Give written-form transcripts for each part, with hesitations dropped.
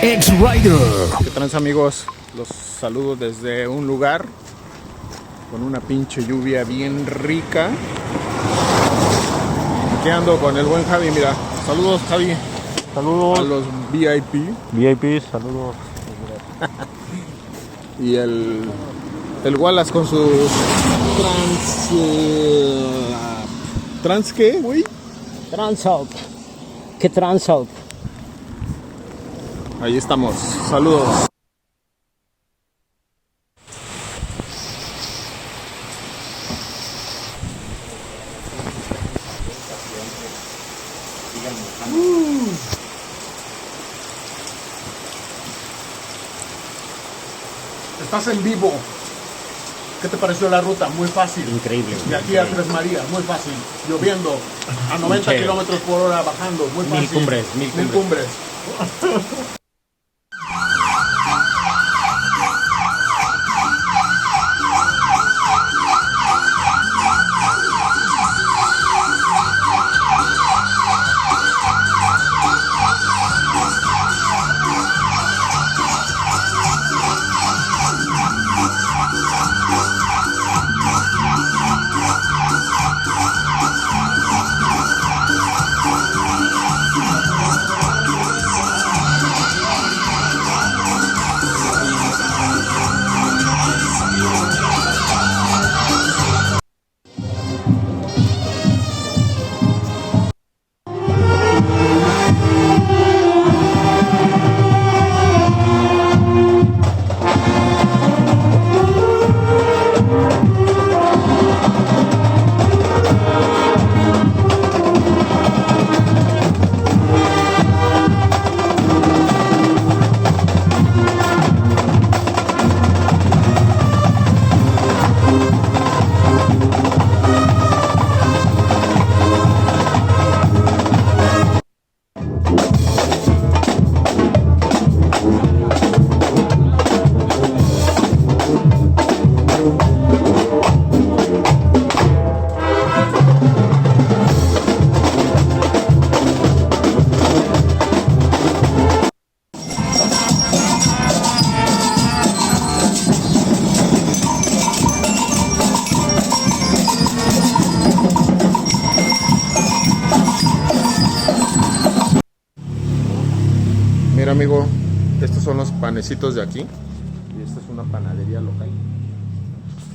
X-Rider. ¿Qué trans, amigos? Los saludo desde un lugar con una pinche lluvia bien rica. Aquí ando con el buen Javi, mira. Saludos, Javi. Saludos. A los VIP. VIP, saludos. Y el Wallace con sus ¿Trans qué, güey? Transalp. ¿Qué Transalp? Ahí estamos. Saludos. Estás en vivo. ¿Qué te pareció la ruta? Muy fácil. Increíble. De aquí a Tres Marías, muy fácil. Lloviendo, a 90 kilómetros por hora bajando, muy fácil. Mil cumbres. Mira, amigo, estos son los panecitos de aquí. Y esta es una panadería local.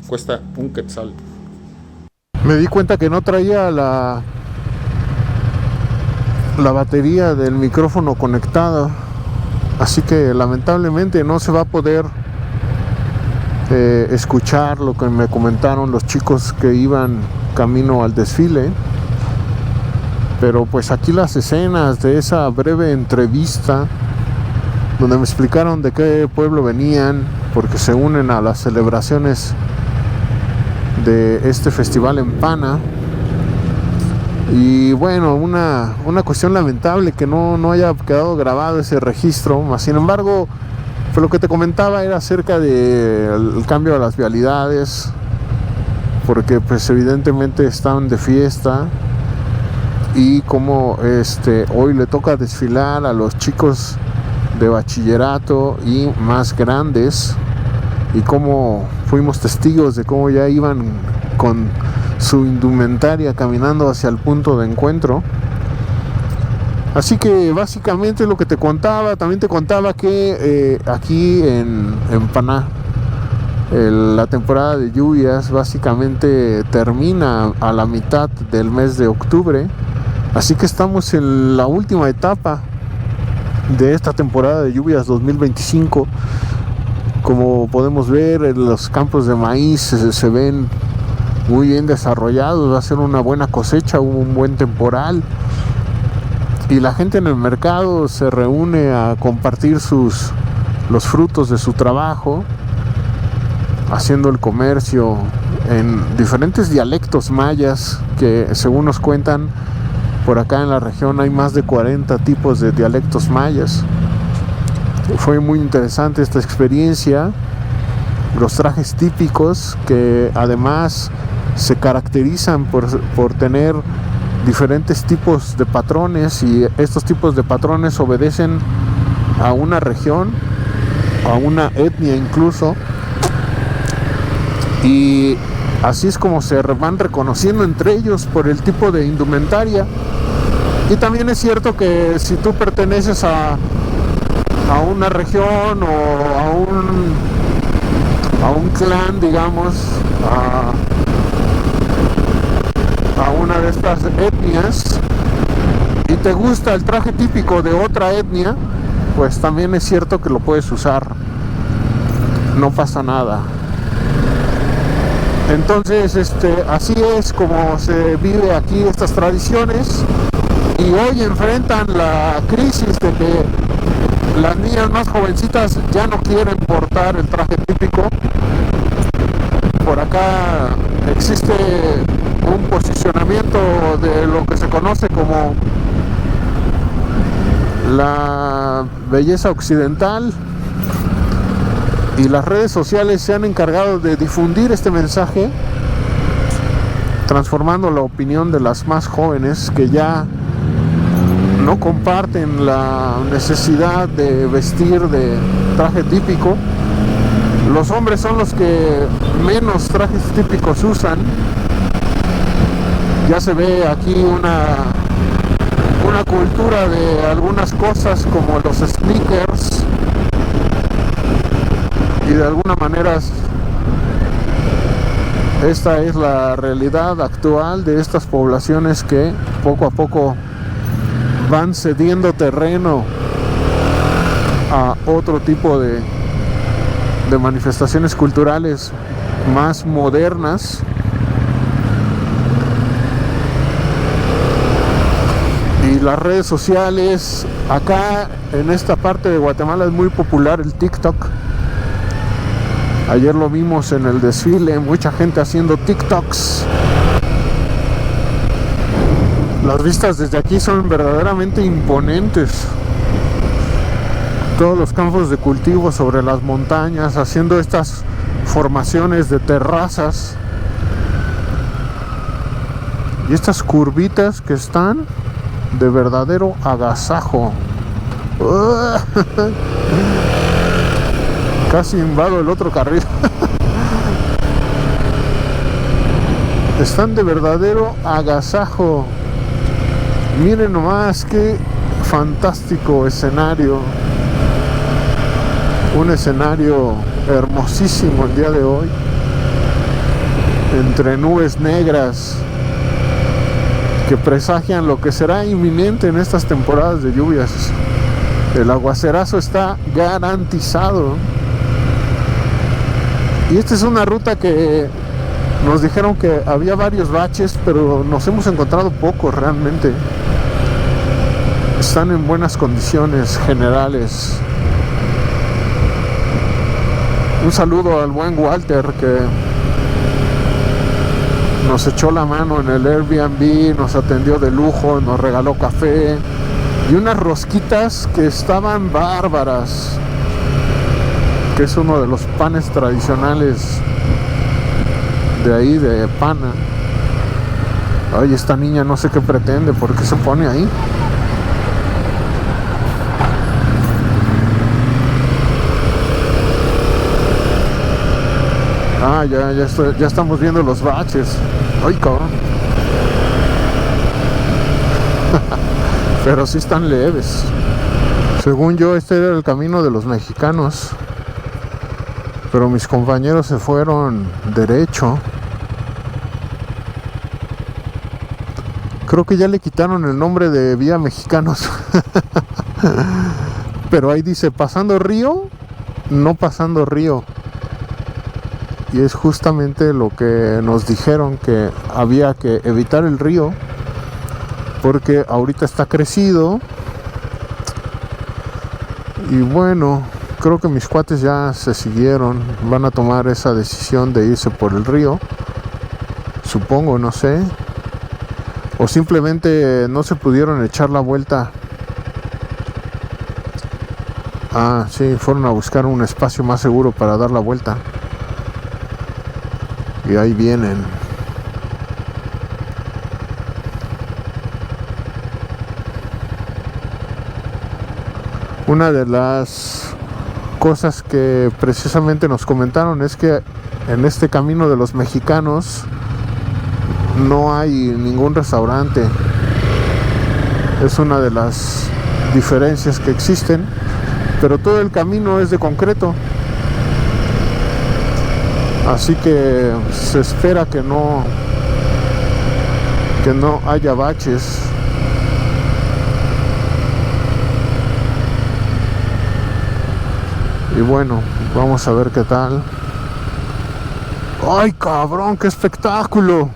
Cuesta un quetzal. Me di cuenta que no traía la batería del micrófono conectada. Así que lamentablemente no se va a poder escuchar lo que me comentaron los chicos que iban camino al desfile. Pero pues aquí las escenas de esa breve entrevista donde me explicaron de qué pueblo venían, porque se unen a las celebraciones de este festival en Pana. Y bueno, una cuestión lamentable que no haya quedado grabado ese registro. Sin embargo, pues lo que te comentaba era acerca del cambio de las vialidades, porque pues evidentemente están de fiesta. Y como hoy le toca desfilar a los chicos de bachillerato y más grandes, y como fuimos testigos de cómo ya iban con su indumentaria caminando hacia el punto de encuentro. Así que básicamente lo que te contaba, también te contaba que aquí en Paná la temporada de lluvias básicamente termina a la mitad del mes de octubre. Así que estamos en la última etapa de esta temporada de lluvias 2025. Como podemos ver, los campos de maíz se ven muy bien desarrollados. Va a ser una buena cosecha, hubo un buen temporal. Y la gente en el mercado se reúne a compartir los frutos de su trabajo, haciendo el comercio en diferentes dialectos mayas que, según nos cuentan, por acá en la región hay más de 40 tipos de dialectos mayas. Fue muy interesante esta experiencia. Los trajes típicos, que además se caracterizan por tener diferentes tipos de patrones, y estos tipos de patrones obedecen a una región, a una etnia incluso, y así es como se van reconociendo entre ellos por el tipo de indumentaria. Y también es cierto que si tú perteneces a una región o a un clan, digamos, a una de estas etnias, y te gusta el traje típico de otra etnia, pues también es cierto que lo puedes usar, no pasa nada. Entonces así es como se vive aquí estas tradiciones, y hoy enfrentan la crisis de que las niñas más jovencitas ya no quieren portar el traje típico. Por acá existe un posicionamiento de lo que se conoce como la belleza occidental, y las redes sociales se han encargado de difundir este mensaje, transformando la opinión de las más jóvenes que ya no comparten la necesidad de vestir de traje típico. Los hombres son los que menos trajes típicos usan. Ya se ve aquí una cultura de algunas cosas como los sneakers, y de alguna manera esta es la realidad actual de estas poblaciones que poco a poco van cediendo terreno a otro tipo de manifestaciones culturales más modernas. Y las redes sociales, acá en esta parte de Guatemala es muy popular el TikTok. Ayer lo vimos en el desfile, mucha gente haciendo TikToks. Las vistas desde aquí son verdaderamente imponentes. Todos los campos de cultivo sobre las montañas, haciendo estas formaciones de terrazas. Y estas curvitas que están de verdadero agasajo. Casi invado el otro carril. Están de verdadero agasajo. Miren nomás qué fantástico escenario. Un escenario hermosísimo el día de hoy, entre nubes negras que presagian lo que será inminente en estas temporadas de lluvias. El aguacerazo está garantizado. Y esta es una ruta que nos dijeron que había varios baches, pero nos hemos encontrado pocos realmente. Están en buenas condiciones generales. Un saludo al buen Walter, que nos echó la mano en el Airbnb, nos atendió de lujo, nos regaló café y unas rosquitas que estaban bárbaras, que es uno de los panes tradicionales de ahí, de Pana. Ay, esta niña no sé qué pretende, ¿por qué se pone ahí? Ah, ya estamos viendo los baches. Ay, cabrón. Pero sí están leves. Según yo, este era el camino de los mexicanos, pero mis compañeros se fueron derecho. Creo que ya le quitaron el nombre de Vía Mexicanos. Pero ahí dice pasando río, no pasando río. Y es justamente lo que nos dijeron, que había que evitar el río porque ahorita está crecido. Y bueno, creo que mis cuates ya se siguieron, van a tomar esa decisión de irse por el río, supongo, no sé, o simplemente no se pudieron echar la vuelta. Ah, sí, fueron a buscar un espacio más seguro para dar la vuelta. Y ahí vienen. Una de las cosas que precisamente nos comentaron es que en este camino de los mexicanos no hay ningún restaurante. Es una de las diferencias que existen, pero todo el camino es de concreto, así que se espera que no haya baches. Y bueno, vamos a ver qué tal. ¡Ay, cabrón! ¡Qué espectáculo!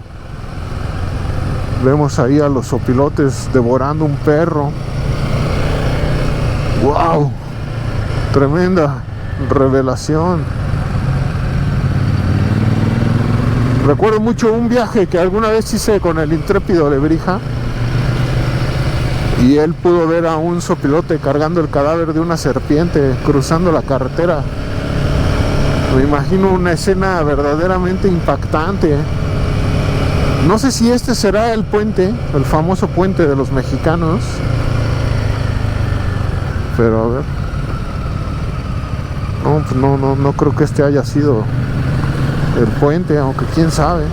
Vemos ahí a los opilotes devorando un perro. ¡Wow! Tremenda revelación. Recuerdo mucho un viaje que alguna vez hice con el intrépido Lebrija, y él pudo ver a un sopilote cargando el cadáver de una serpiente cruzando la carretera. Me imagino una escena verdaderamente impactante. No sé si este será el puente, el famoso puente de los mexicanos, pero a ver. No, pues no creo que este haya sido el puente, aunque quién sabe.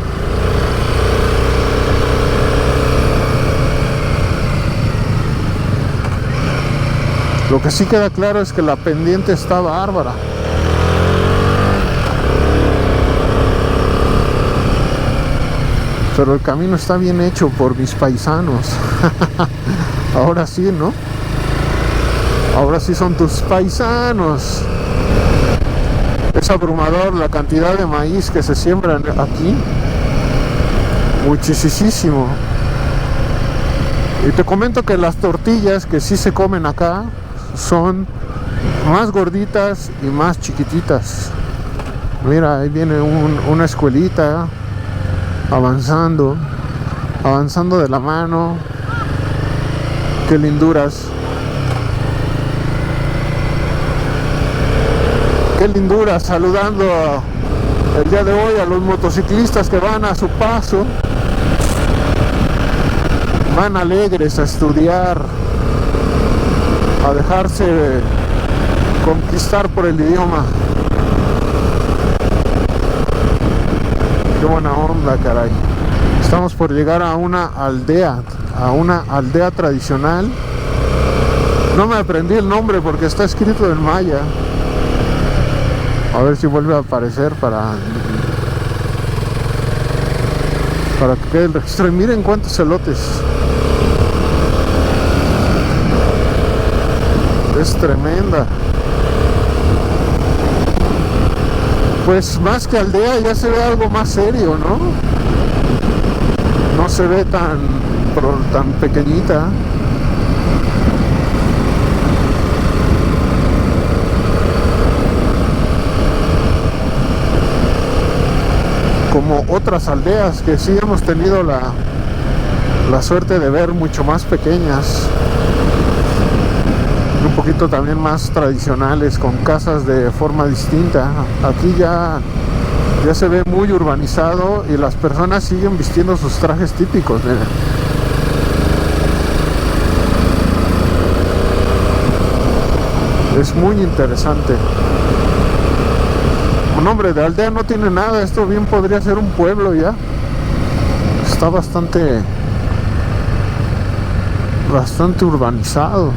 Lo que sí queda claro es que la pendiente está bárbara. Pero el camino está bien hecho por mis paisanos. Ahora sí, ¿no? Ahora sí son tus paisanos. Es abrumador la cantidad de maíz que se siembra aquí. Muchísimo. Y te comento que las tortillas que sí se comen acá son más gorditas y más chiquititas. Mira, ahí viene una escuelita avanzando de la mano. Qué linduras. Qué lindura, saludando el día de hoy a los motociclistas que van a su paso. Van alegres a estudiar, a dejarse conquistar por el idioma. Qué buena onda, caray. Estamos por llegar a una aldea tradicional. No me aprendí el nombre porque está escrito en maya. A ver si vuelve a aparecer para que quede el registro. Y miren cuántos elotes. Es tremenda. Pues más que aldea ya se ve algo más serio, ¿no? No se ve tan pequeñita. Como otras aldeas que sí hemos tenido la suerte de ver mucho más pequeñas, un poquito también más tradicionales, con casas de forma distinta. Aquí ya se ve muy urbanizado y las personas siguen vistiendo sus trajes típicos. Miren. Es muy interesante. Un nombre de aldea no tiene nada, esto bien podría ser un pueblo ya. Está bastante urbanizado.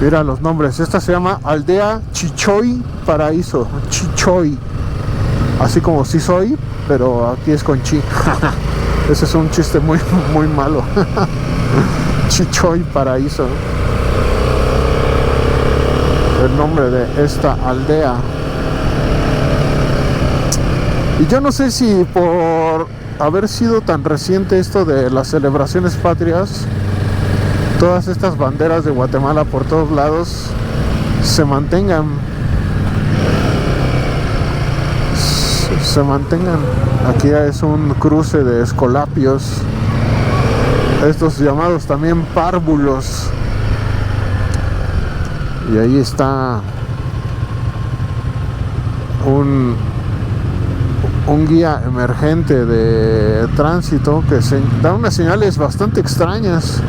Mira los nombres. Esta se llama Aldea Chichoy Paraíso. Chichoy. Así como sí soy, pero aquí es con chi. Ese es un chiste muy, muy malo. Chichoy Paraíso. El nombre de esta aldea. Y yo no sé si por haber sido tan reciente esto de las celebraciones patrias, todas estas banderas de Guatemala por todos lados se mantengan. Aquí es un cruce de escolapios, estos llamados también párvulos. Y ahí está un guía emergente de tránsito que da unas señales bastante extrañas.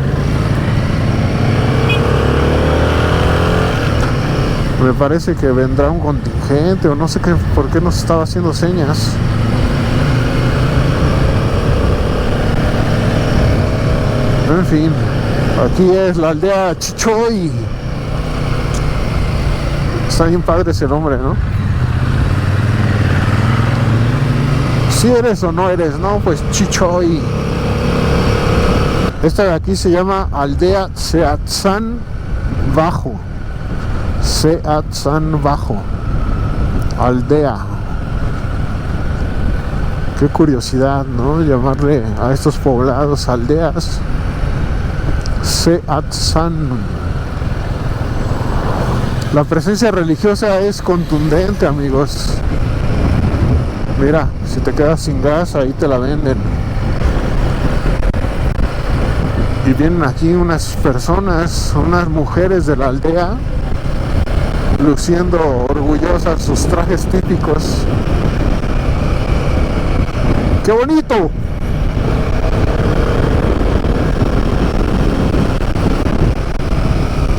Me parece que vendrá un contingente o no sé qué, por qué nos estaba haciendo señas. En fin, aquí es la aldea Chichoy. Está bien padre ese nombre, ¿no? Si eres o no eres, ¿no? Pues Chichoy. Esta de aquí se llama Aldea Seatzán Bajo. Seatzán Bajo. Aldea. Qué curiosidad, ¿no? Llamarle a estos poblados aldeas. Seatzán. La presencia religiosa es contundente, amigos. Mira, si te quedas sin gas, ahí te la venden. Y vienen aquí unas personas, unas mujeres de la aldea, luciendo orgullosas sus trajes típicos. ¡Qué bonito!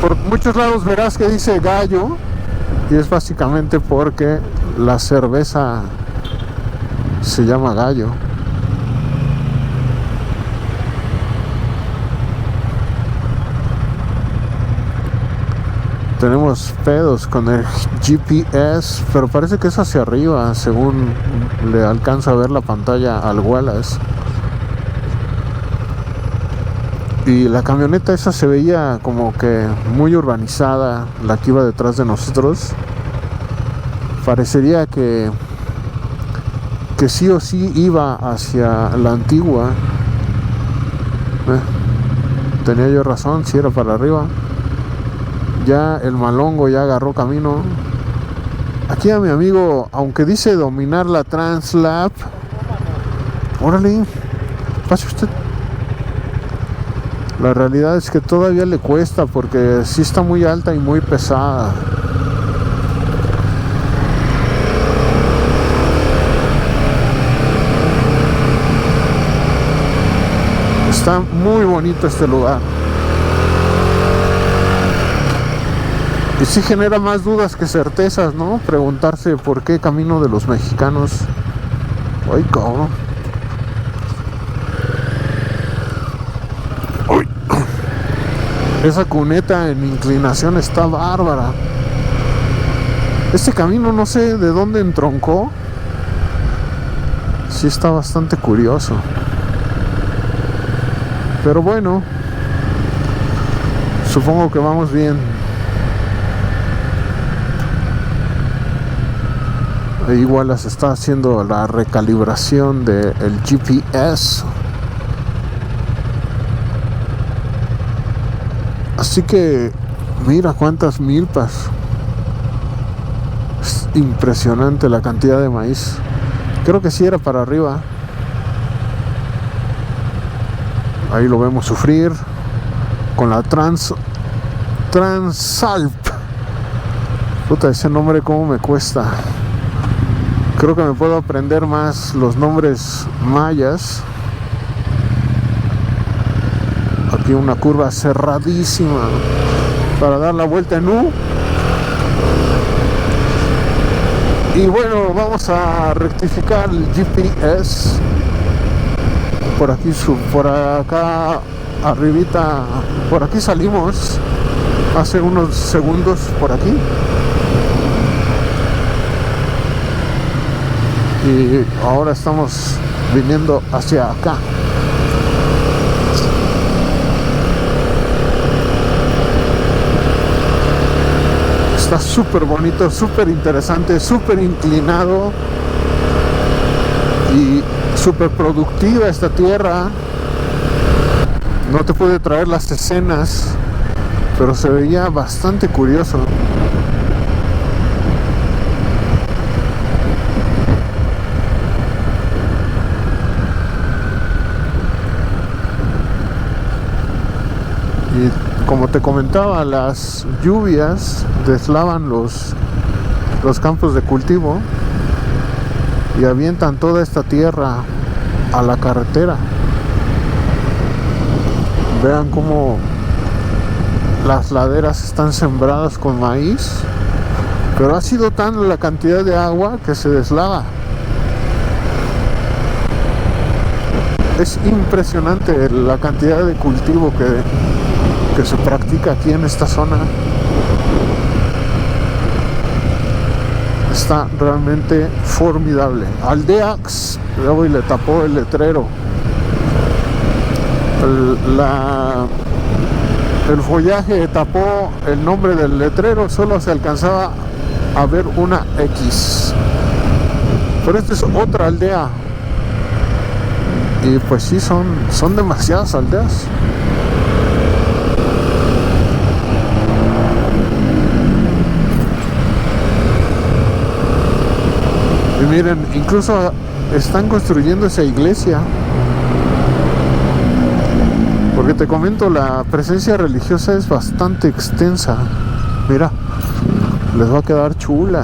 Por muchos lados verás que dice gallo, y es básicamente porque la cerveza se llama gallo. Tenemos pedos con el GPS, pero parece que es hacia arriba, según le alcanza a ver la pantalla al Wallace. Y la camioneta esa se veía como que muy urbanizada, la que iba detrás de nosotros. Parecería que sí o sí iba hacia la antigua. Tenía yo razón, si era para arriba. Ya el malongo ya agarró camino. Aquí a mi amigo, aunque dice dominar la Translab, órale, pase usted. La realidad es que todavía le cuesta porque sí está muy alta y muy pesada. Está muy bonito este lugar. Y sí genera más dudas que certezas, ¿no? Preguntarse por qué camino de los mexicanos. Ay, cabrón. Uy. Esa cuneta en inclinación está bárbara. Este camino no sé de dónde entroncó. Sí está bastante curioso. Pero bueno, supongo que vamos bien. Igual las está haciendo la recalibración del GPS. Así que mira cuántas milpas. Es impresionante la cantidad de maíz. Creo que sí era para arriba. Ahí lo vemos sufrir con la Transalp. Puta, ese nombre cómo me cuesta. Creo que me puedo aprender más los nombres mayas. Aquí una curva cerradísima para dar la vuelta en U. Y bueno, vamos a rectificar el GPS. Por aquí, por acá arribita, por aquí salimos hace unos segundos por aquí. Y ahora estamos viniendo hacia acá. Está súper bonito, súper interesante, súper inclinado y súper productiva esta tierra. No te puede traer las escenas, pero se veía bastante curioso. Y como te comentaba, las lluvias deslavan los campos de cultivo y avientan toda esta tierra a la carretera. Vean cómo las laderas están sembradas con maíz. Pero ha sido tan la cantidad de agua que se deslava. Es impresionante la cantidad de cultivo que se practica aquí en esta zona. Está realmente formidable. Aldeax, luego y le tapó el letrero. El follaje tapó el nombre del letrero, solo se alcanzaba a ver una X. Pero esta es otra aldea. Y pues sí, son demasiadas aldeas. Y miren, incluso están construyendo esa iglesia. Porque te comento, la presencia religiosa es bastante extensa. Mira, les va a quedar chula.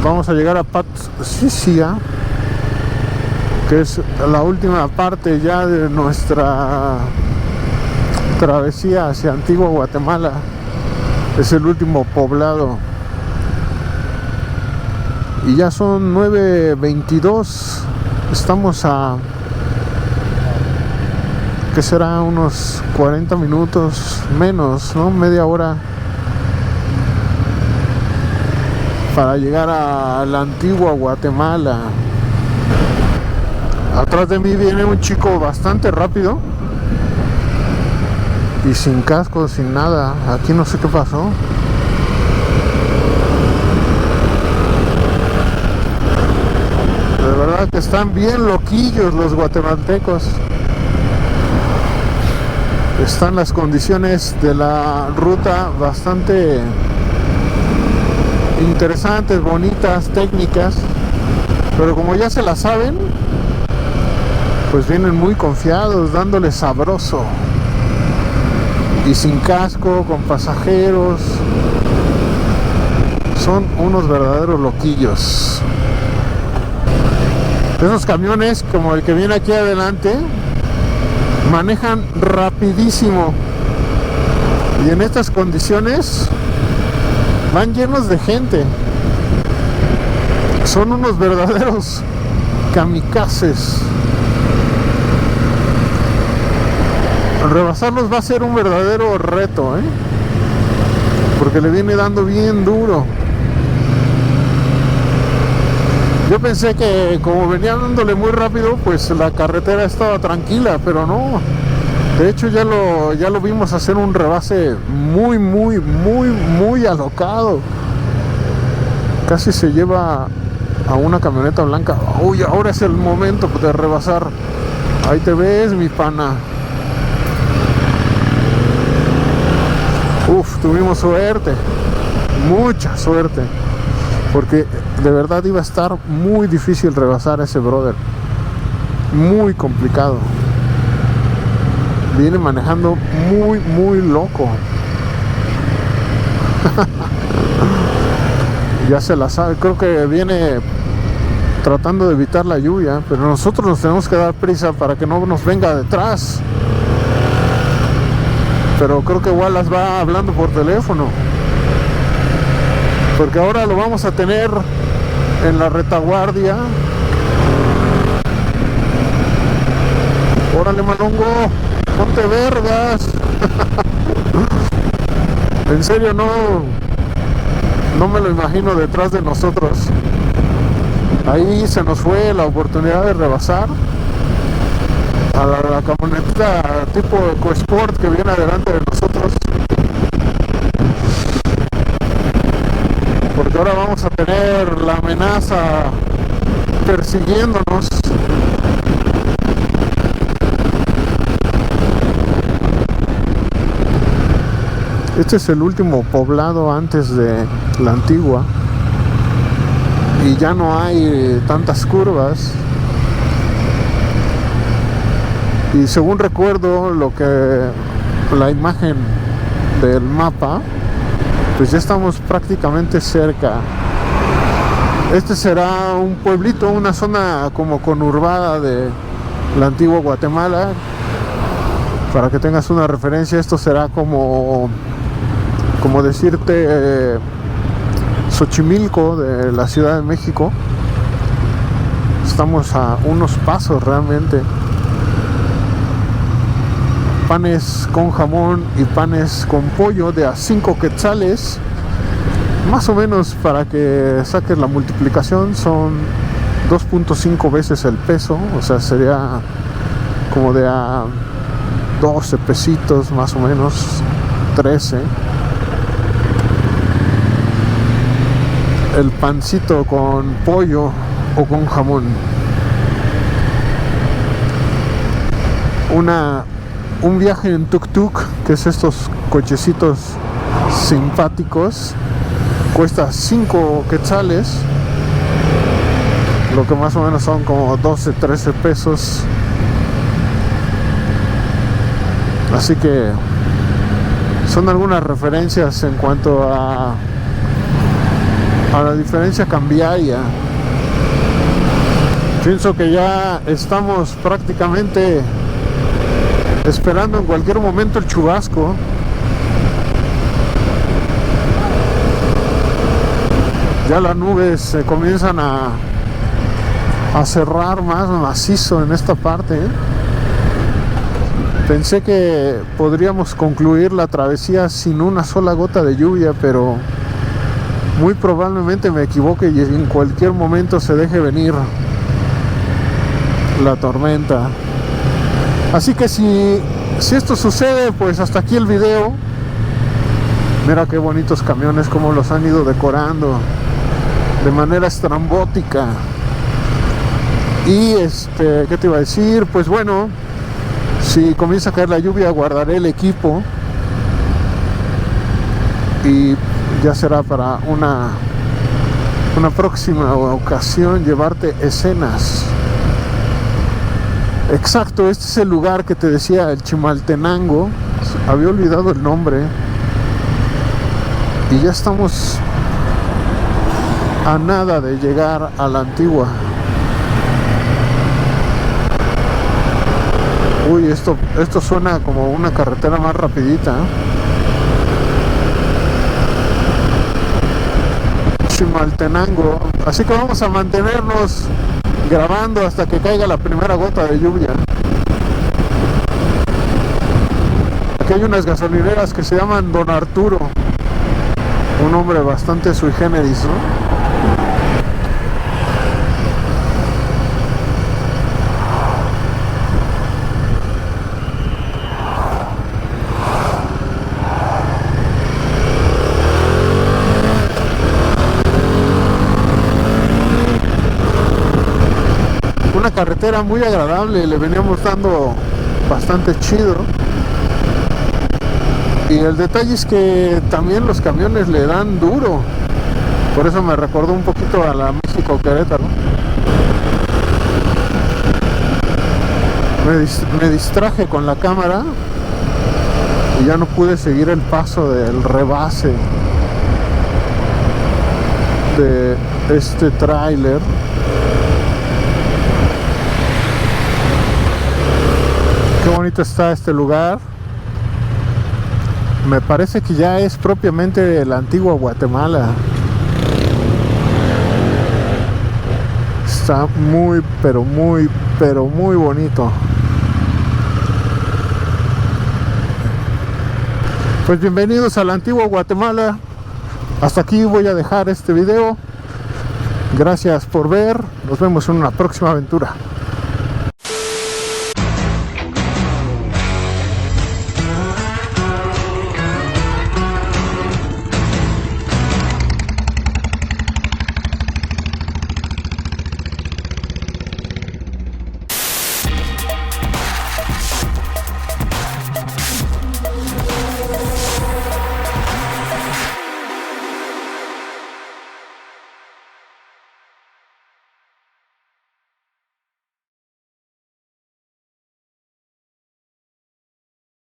Vamos a llegar a Patsisia, que es la última parte ya de nuestra travesía hacia Antigua Guatemala. Es el último poblado. Y ya son 9:22. Estamos a... ¿qué será? Unos 40 minutos menos, ¿no? Media hora para llegar a la Antigua Guatemala. Atrás de mí viene un chico bastante rápido y sin casco, sin nada. Aquí no sé qué pasó. De verdad que están bien loquillos los guatemaltecos. Están las condiciones de la ruta bastante interesantes, bonitas, técnicas, pero como ya se la saben, pues vienen muy confiados, dándole sabroso y sin casco, con pasajeros. Son unos verdaderos loquillos. Esos camiones como el que viene aquí adelante manejan rapidísimo y en estas condiciones van llenos de gente. Son unos verdaderos kamikazes. Rebasarlos va a ser un verdadero reto, porque le viene dando bien duro. Yo pensé que como venía dándole muy rápido, pues la carretera estaba tranquila, pero no. De hecho ya lo vimos hacer un rebase muy alocado. Casi se lleva a una camioneta blanca. Uy, ahora es el momento de rebasar. Ahí te ves, mi pana. Uf, tuvimos suerte. Mucha suerte. Porque de verdad iba a estar muy difícil rebasar a ese brother. Muy complicado. Viene manejando muy loco. Ya se la sabe. Creo que viene tratando de evitar la lluvia, pero nosotros nos tenemos que dar prisa para que no nos venga detrás. Pero creo que Wallace va hablando por teléfono, porque ahora lo vamos a tener en la retaguardia. Órale, malongo, ponte vergas. En serio, no me lo imagino detrás de nosotros. Ahí se nos fue la oportunidad de rebasar a la camioneta tipo EcoSport que viene adelante de nosotros, porque ahora vamos a tener la amenaza persiguiéndonos. Este es el último poblado antes de la Antigua y ya no hay tantas curvas. Y según recuerdo la imagen del mapa, pues ya estamos prácticamente cerca. Este será un pueblito, una zona como conurbada de la Antigua Guatemala. Para que tengas una referencia, esto será como como decirte Xochimilco de la Ciudad de México. Estamos a unos pasos realmente. Panes con jamón y panes con pollo de a 5 quetzales. Más o menos, para que saques la multiplicación, son 2.5 veces el peso. O sea, sería como de a 12 pesitos más o menos, 13. El pancito con pollo o con jamón. Un viaje en tuk-tuk, que es estos cochecitos simpáticos, cuesta 5 quetzales, lo que más o menos son como 12, 13 pesos. Así que son algunas referencias en cuanto a la diferencia cambiaria. Pienso que ya estamos prácticamente esperando en cualquier momento el chubasco. Ya las nubes se comienzan a cerrar más macizo en esta parte. Pensé que podríamos concluir la travesía sin una sola gota de lluvia, pero muy probablemente me equivoque y en cualquier momento se deje venir la tormenta. Así que si esto sucede, pues hasta aquí el video. Mira qué bonitos camiones, como los han ido decorando de manera estrambótica. Y ¿qué te iba a decir? Pues bueno, si comienza a caer la lluvia, guardaré el equipo y ya será para una próxima ocasión llevarte escenas. Exacto, este es el lugar que te decía, el Chimaltenango. Había olvidado el nombre. Y ya estamos a nada de llegar a la Antigua. Uy, esto suena como una carretera más rapidita. Chimaltenango. Así que vamos a mantenernos grabando hasta que caiga la primera gota de lluvia. Aquí hay unas gasolineras que se llaman Don Arturo. Un nombre bastante sui generis, ¿no? Una carretera muy agradable, le veníamos dando bastante chido. Y el detalle es que también los camiones le dan duro. Por eso me recordó un poquito a la México-Querétaro. Me distraje con la cámara y ya no pude seguir el paso del rebase de este tráiler. Qué bonito está este lugar. Me parece que ya es propiamente la antigua Guatemala. Está muy, pero muy bonito. Pues bienvenidos a la antigua Guatemala. Hasta aquí voy a dejar este video. Gracias por ver. Nos vemos en una próxima aventura.